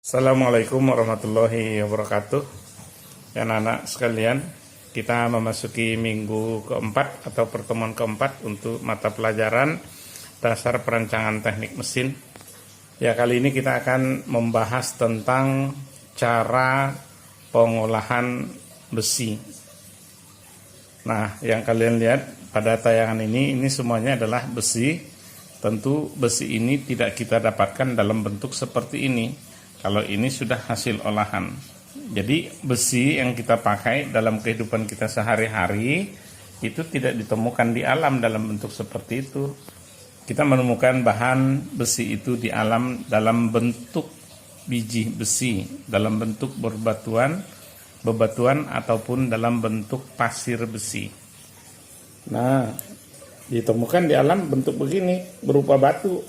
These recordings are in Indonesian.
Assalamualaikum warahmatullahi wabarakatuh. Ya, anak-anak sekalian, kita memasuki minggu keempat atau pertemuan keempat untuk mata pelajaran dasar perancangan teknik mesin. Ya, kali ini kita akan membahas tentang cara pengolahan besi. Nah, yang kalian lihat pada tayangan ini semuanya adalah besi. Tentu besi ini tidak kita dapatkan dalam bentuk seperti ini. Kalau ini sudah hasil olahan. Jadi besi yang kita pakai dalam kehidupan kita sehari-hari itu tidak ditemukan di alam dalam bentuk seperti itu. Kita menemukan bahan besi itu di alam dalam bentuk biji besi, dalam bentuk bebatuan ataupun dalam bentuk pasir besi. Nah, ditemukan di alam bentuk begini, berupa batu.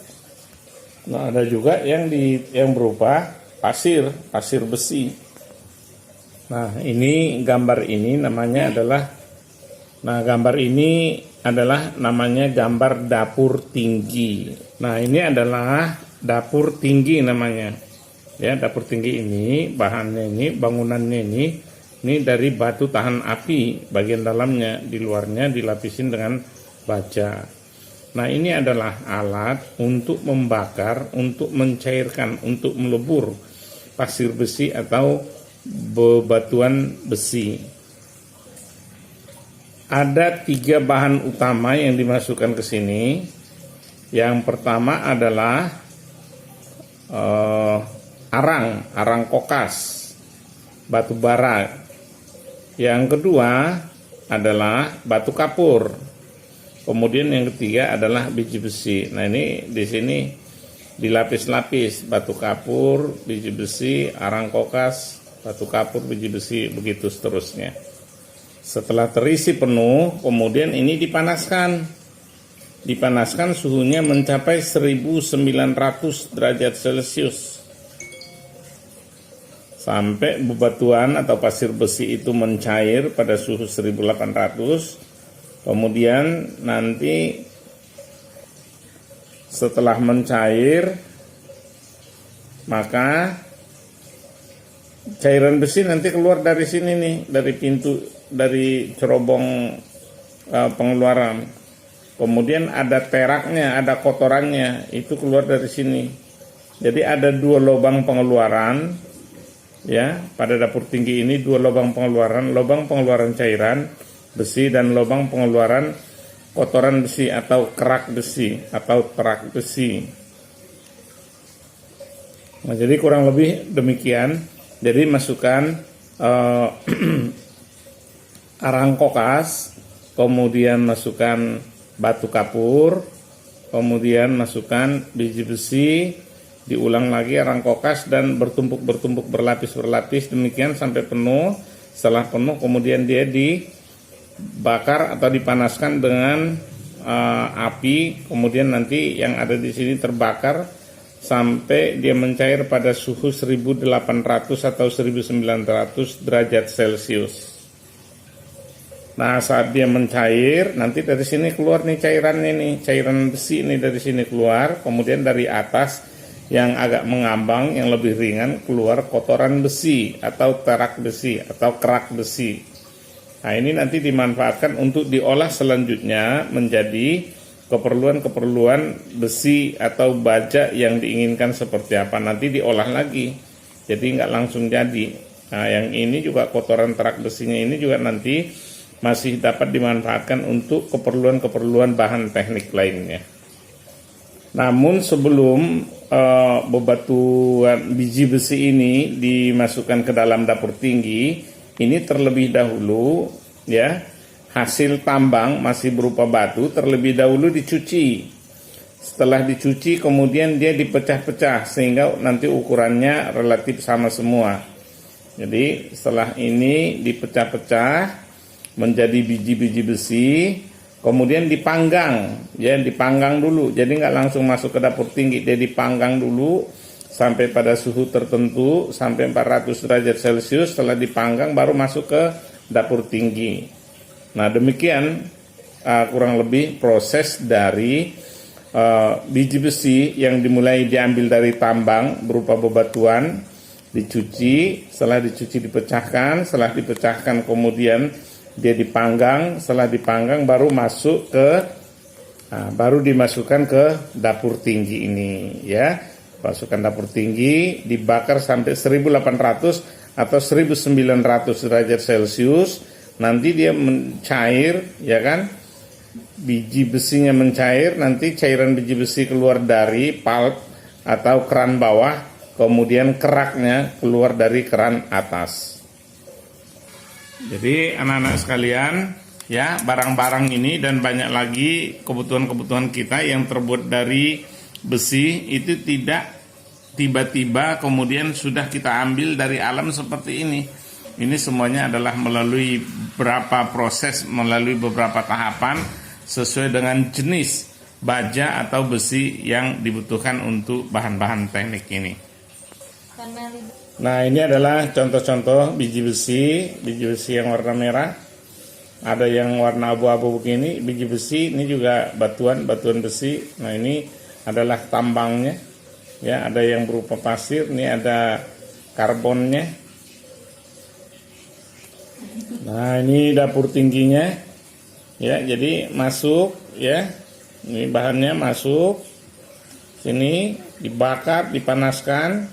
Nah, ada juga yang berupa pasir besi. Nah, ini gambar ini namanya namanya gambar dapur tinggi. Nah, ini adalah dapur tinggi namanya. Ya, dapur tinggi ini bahannya bangunannya ini dari batu tahan api, bagian dalamnya, di luarnya dilapisin dengan baja. Nah, ini adalah alat untuk membakar, untuk mencairkan, untuk melebur pasir besi atau bebatuan besi. Ada 3 bahan utama yang dimasukkan ke sini. Yang pertama adalah arang kokas, batu bara. Yang kedua adalah batu kapur. Kemudian yang ketiga adalah biji besi. Nah, ini di sini dilapis-lapis batu kapur, biji besi, arang kokas, batu kapur, biji besi, begitu seterusnya. Setelah terisi penuh, kemudian ini dipanaskan. Dipanaskan suhunya mencapai 1900 derajat Celcius. Sampai bebatuan atau pasir besi itu mencair pada suhu 1800. Kemudian nanti setelah mencair, maka cairan besi nanti keluar dari sini nih, dari pintu, dari cerobong pengeluaran. Kemudian ada teraknya, ada kotorannya, itu keluar dari sini. Jadi ada 2 lubang pengeluaran, ya, pada dapur tinggi ini 2 lubang pengeluaran cairan besi dan lubang pengeluaran kotoran besi atau kerak besi atau terak besi. Nah, jadi kurang lebih demikian. Jadi masukkan arang kokas, kemudian masukkan batu kapur, kemudian masukkan biji besi, diulang lagi arang kokas dan bertumpuk berlapis demikian sampai penuh. Setelah penuh kemudian dia dibakar atau dipanaskan dengan api, kemudian nanti yang ada di sini terbakar sampai dia mencair pada suhu 1800 atau 1900 derajat Celcius. Nah, saat dia mencair, nanti dari sini keluar nih cairannya nih, cairan besi ini dari sini keluar, kemudian dari atas yang agak mengambang, yang lebih ringan keluar kotoran besi atau terak besi atau kerak besi. Nah, ini nanti dimanfaatkan untuk diolah selanjutnya menjadi keperluan besi atau baja yang diinginkan seperti apa. Nanti diolah lagi, jadi nggak langsung jadi. Nah, yang ini juga kotoran terak besinya ini juga nanti masih dapat dimanfaatkan untuk keperluan bahan teknik lainnya. Namun sebelum bebatuan biji besi ini dimasukkan ke dalam dapur tinggi, ini terlebih dahulu, ya, hasil tambang masih berupa batu terlebih dahulu dicuci. Setelah dicuci kemudian dia dipecah-pecah sehingga nanti ukurannya relatif sama semua. Jadi setelah ini dipecah-pecah menjadi biji-biji besi, kemudian dipanggang, ya, dipanggang dulu. Jadi nggak langsung masuk ke dapur tinggi, dia dipanggang dulu sampai pada suhu tertentu, sampai 400 derajat Celcius. Setelah dipanggang baru masuk ke dapur tinggi. Nah, demikian kurang lebih proses dari biji besi yang diambil dari tambang berupa bebatuan, dicuci, setelah dicuci dipecahkan, setelah dipecahkan kemudian dia dipanggang, setelah dipanggang baru baru dimasukkan ke dapur tinggi ini ya. Masukkan dapur tinggi, dibakar sampai 1800 atau 1900 derajat Celcius. Nanti dia mencair, ya kan? Biji besinya mencair, nanti cairan biji besi keluar dari pulp atau keran bawah, kemudian keraknya keluar dari keran atas. Jadi anak-anak sekalian, ya, barang-barang ini dan banyak lagi kebutuhan-kebutuhan kita yang terbuat dari besi itu tidak tiba-tiba kemudian sudah kita ambil dari alam seperti ini. Ini semuanya adalah melalui beberapa proses, melalui beberapa tahapan sesuai dengan jenis baja atau besi yang dibutuhkan untuk bahan-bahan teknik ini. Nah, ini adalah contoh-contoh biji besi yang warna merah. Ada yang warna abu-abu begini, biji besi. Ini juga batuan besi. Nah, ini adalah tambangnya. Ya, ada yang berupa pasir. Ini ada karbonnya. Nah, ini dapur tingginya. Ya, jadi masuk ya. Ini bahannya masuk. Sini dibakar, dipanaskan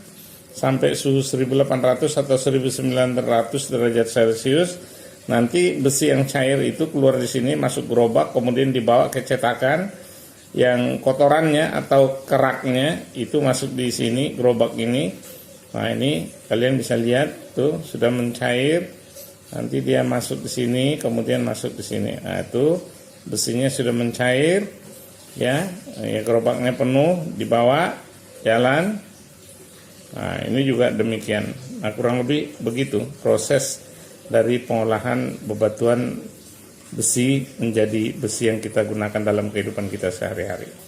sampai suhu 1800 atau 1900 derajat Celcius. Nanti besi yang cair itu keluar di sini, masuk gerobak, kemudian dibawa ke cetakan. Yang kotorannya atau keraknya itu masuk di sini, gerobak ini. Nah, ini kalian bisa lihat tuh sudah mencair. Nanti dia masuk di sini, kemudian masuk di sini. Nah, itu besinya sudah mencair. Ya, gerobaknya penuh, dibawa jalan. Nah, ini juga demikian. Nah, kurang lebih begitu proses dari pengolahan bebatuan besi menjadi besi yang kita gunakan dalam kehidupan kita sehari-hari.